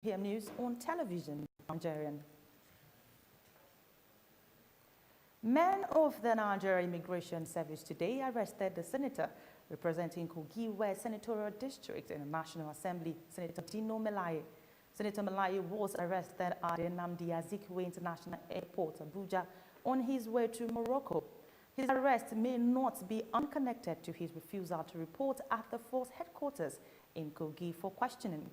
PM News on television, Nigerian. Men of the Nigeria Immigration Service today arrested the senator representing Kogi West Senatorial District in the National Assembly, Senator Dino Melaye. Senator Melaye was arrested at the Nnamdi Azikiwe International Airport, Abuja, on his way to Morocco. His arrest may not be unconnected to his refusal to report at the force headquarters in Kogi for questioning.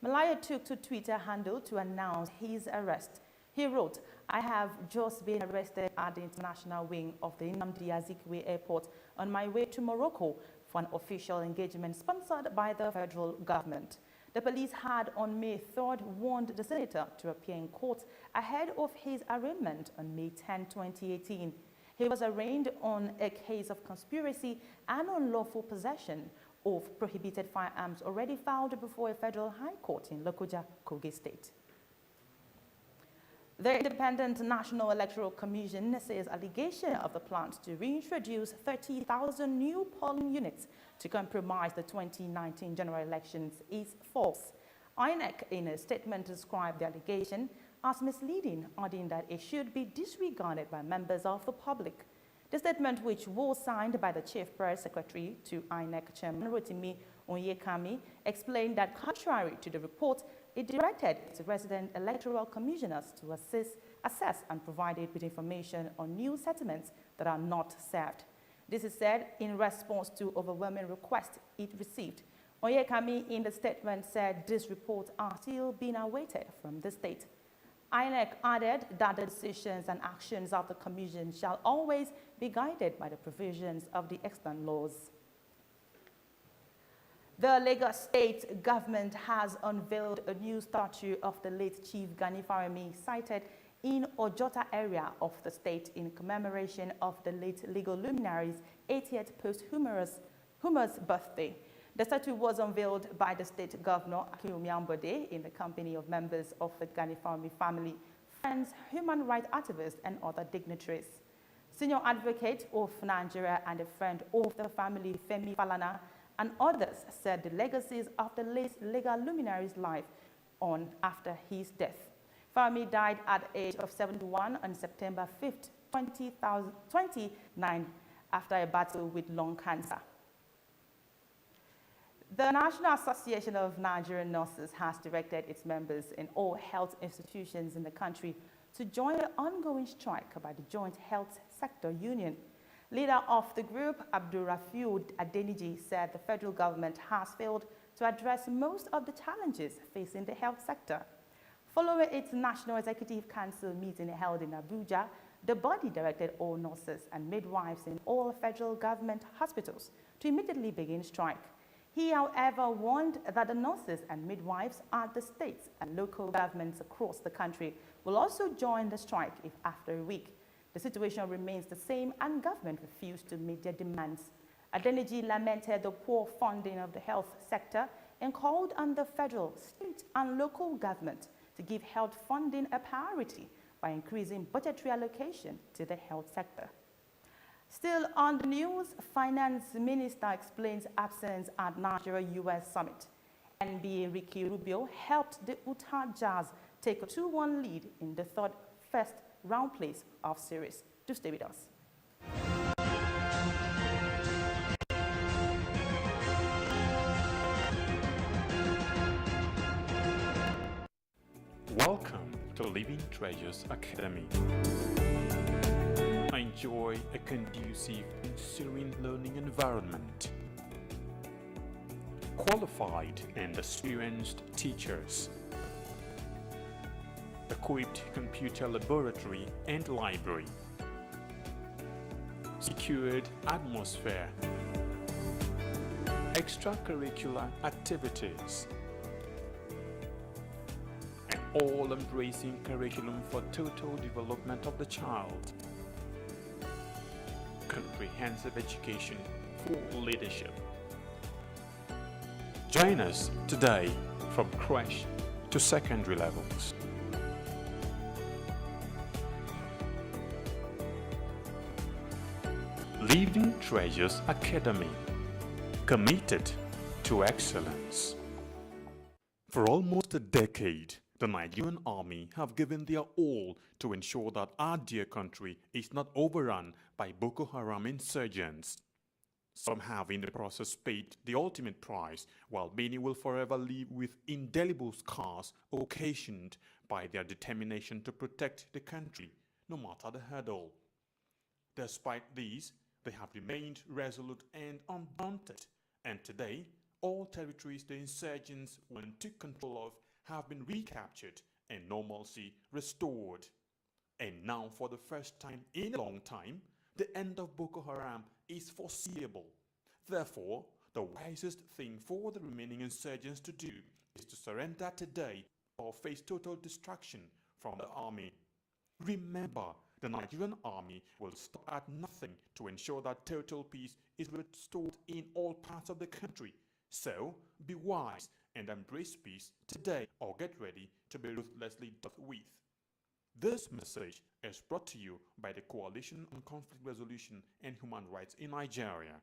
Melaye took to Twitter handle to announce his arrest. He wrote, "I have just been arrested at the international wing of the Nnamdi Azikiwe Airport on my way to Morocco for an official engagement sponsored by the federal government." The police had on May 3rd warned the senator to appear in court ahead of his arraignment on May 10, 2018. He was arraigned on a case of conspiracy and unlawful possession of prohibited firearms already filed before a federal high court in Lokoja, Kogi State. The Independent National Electoral Commission says allegation of the plans to reintroduce 30,000 new polling units to compromise the 2019 general elections is false. INEC, in a statement, described the allegation as misleading, adding that it should be disregarded by members of the public. The statement, which was signed by the Chief Press Secretary to INEC Chairman Rotimi Onyekami, explained that contrary to the report, it directed its resident electoral commissioners to assess and provide it with information on new settlements that are not served. This is said in response to overwhelming requests it received. Onyekami in the statement said these reports are still being awaited from the state. INEC added that the decisions and actions of the Commission shall always be guided by the provisions of the extant laws. The Lagos State government has unveiled a new statue of the late Chief Gani Fawehinmi sited in Ojota area of the state in commemoration of the late legal luminary's 80th posthumous birthday. The statue was unveiled by the state governor, Akinwumi Ambode, in the company of members of the Gani Fawehinmi family, friends, human rights activists, and other dignitaries. Senior advocate of Nigeria and a friend of the family, Femi Falana, and others said the legacies of the late legal luminary's life on after his death. Fawehinmi died at the age of 71 on September 5th, 2009, after a battle with lung cancer. The National Association of Nigerian Nurses has directed its members in all health institutions in the country to join the ongoing strike by the Joint Health Sector Union. Leader of the group, Abdulrafiu Adeniji, said the federal government has failed to address most of the challenges facing the health sector. Following its National Executive Council meeting held in Abuja, the body directed all nurses and midwives in all federal government hospitals to immediately begin strike. He, however, warned that the nurses and midwives at the states and local governments across the country will also join the strike if after a week the situation remains the same and government refused to meet their demands. Adeniji lamented the poor funding of the health sector and called on the federal, state, and local government to give health funding a priority by increasing budgetary allocation to the health sector. Still on the news, Finance Minister explains absence at Nigeria-US Summit. NBA Ricky Rubio helped the Utah Jazz take a 2-1 lead in the first round place of series. Do stay with us. Welcome to Living Treasures Academy. Enjoy a conducive and serene learning environment. Qualified and experienced teachers. Equipped computer laboratory and library. Secured atmosphere. Extracurricular activities. An all-embracing curriculum for total development of the child. Comprehensive education for leadership. Join us today from crèche to secondary levels. Living Treasures Academy, committed to excellence. For almost a decade, the Nigerian army have given their all to ensure that our dear country is not overrun by Boko Haram insurgents. Some have in the process paid the ultimate price, while many will forever live with indelible scars occasioned by their determination to protect the country, no matter the hurdle. Despite these, they have remained resolute and undaunted, and today, all territories the insurgents once took control of have been recaptured and normalcy restored. And now, for the first time in a long time, the end of Boko Haram is foreseeable. Therefore, the wisest thing for the remaining insurgents to do is to surrender today or face total destruction from the army. Remember, the Nigerian army will stop at nothing to ensure that total peace is restored in all parts of the country. So, be wise and embrace peace today, or get ready to be ruthlessly dealt with. This message is brought to you by the Coalition on Conflict Resolution and Human Rights in Nigeria.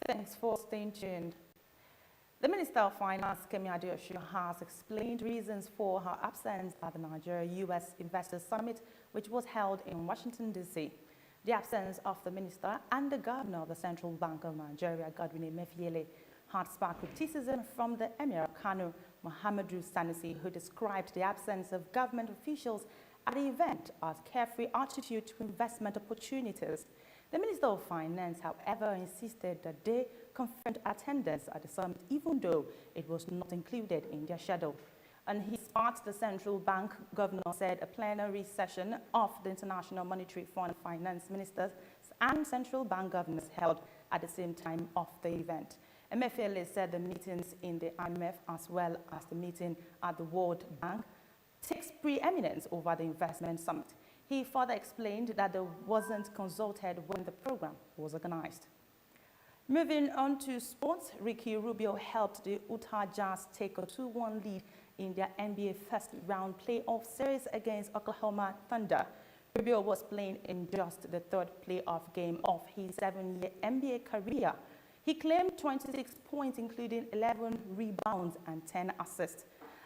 Thanks for staying tuned. The Minister of Finance, Kemi Adeosun, has explained reasons for her absence at the Nigeria-US Investors Summit, which was held in Washington, D.C. The absence of the minister and the governor of the Central Bank of Nigeria, Godwin Emefiele, had sparked criticism from the Emir of Kano, Muhammadu Sanusi, who described the absence of government officials at the event as carefree attitude to investment opportunities. The Minister of Finance, however, insisted that they confirmed attendance at the summit, even though it was not included in their schedule. On his part, the Central Bank governor said a plenary session of the International Monetary Fund finance ministers and central bank governors held at the same time of the event. Emefiele said the meetings in the IMF as well as the meeting at the World Bank takes preeminence over the investment summit. He further explained that there wasn't consulted when the program was organized. Moving on to sports, Ricky Rubio helped the Utah Jazz take a 2-1 lead in their NBA first round playoff series against Oklahoma Thunder. Rubio was playing in just the third playoff game of his 7-year NBA career. He claimed 26 points, including 11 rebounds and 10 assists.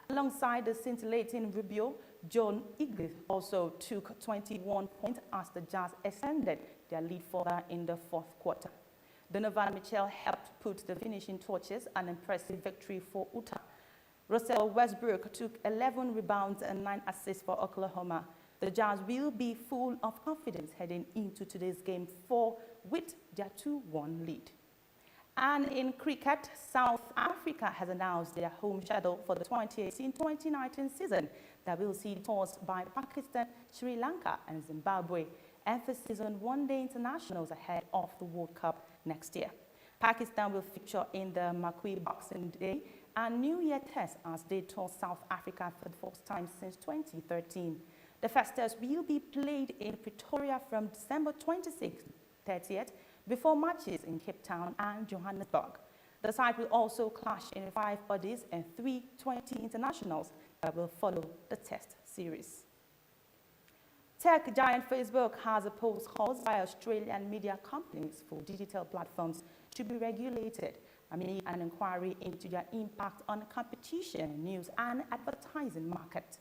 Alongside the scintillating Rubio, John Eagle also took 21 points as the Jazz extended their lead further in the fourth quarter. Donovan Mitchell helped put the finishing touches, an impressive victory for Utah. Russell Westbrook took 11 rebounds and 9 assists for Oklahoma. The Jazz will be full of confidence heading into today's game 4 with their 2-1 lead. And in cricket, South Africa has announced their home schedule for the 2018-2019 season that will see tours by Pakistan, Sri Lanka and Zimbabwe. Emphasis on one-day internationals ahead of the World Cup next year. Pakistan will feature in the Marquee Boxing Day and New Year Test as they tour South Africa for the first time since 2013. The first test will be played in Pretoria from December 26th to 30th before matches in Cape Town and Johannesburg. The side will also clash in 5 bodies and 3 20 internationals that will follow the test series. Tech giant Facebook has opposed calls by Australian media companies for digital platforms to be regulated amid an inquiry into their impact on competition, news and advertising market.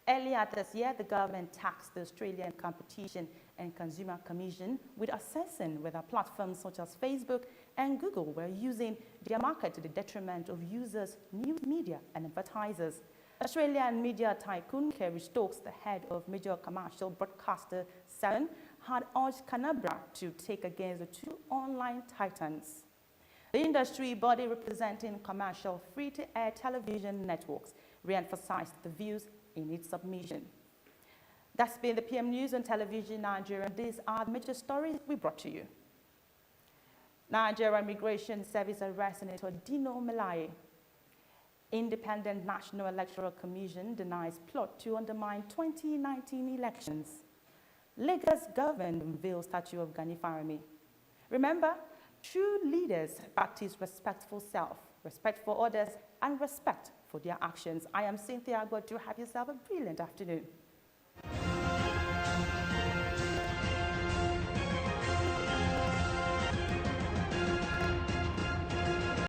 Earlier this year, the government tasked the Australian Competition and Consumer Commission with assessing whether platforms such as Facebook and Google were using their market to the detriment of users, news media and advertisers. Australian media tycoon Kerry Stokes, the head of major commercial broadcaster Seven, had urged Canberra to take against the 2 online titans. The industry body representing commercial free-to-air television networks re-emphasized the views in its submission. That's been the PM News on Television Nigeria. These are the major stories we brought to you. Nigeria Immigration Service arrests Senator Dino Melaye. Independent National Electoral Commission denies plot to undermine 2019 elections. Lagos government unveils statue of Gani Farami. Remember, true leaders practice respect for self, respect for others, and respect for their actions. I am Cynthia Godju. Have yourself a brilliant afternoon.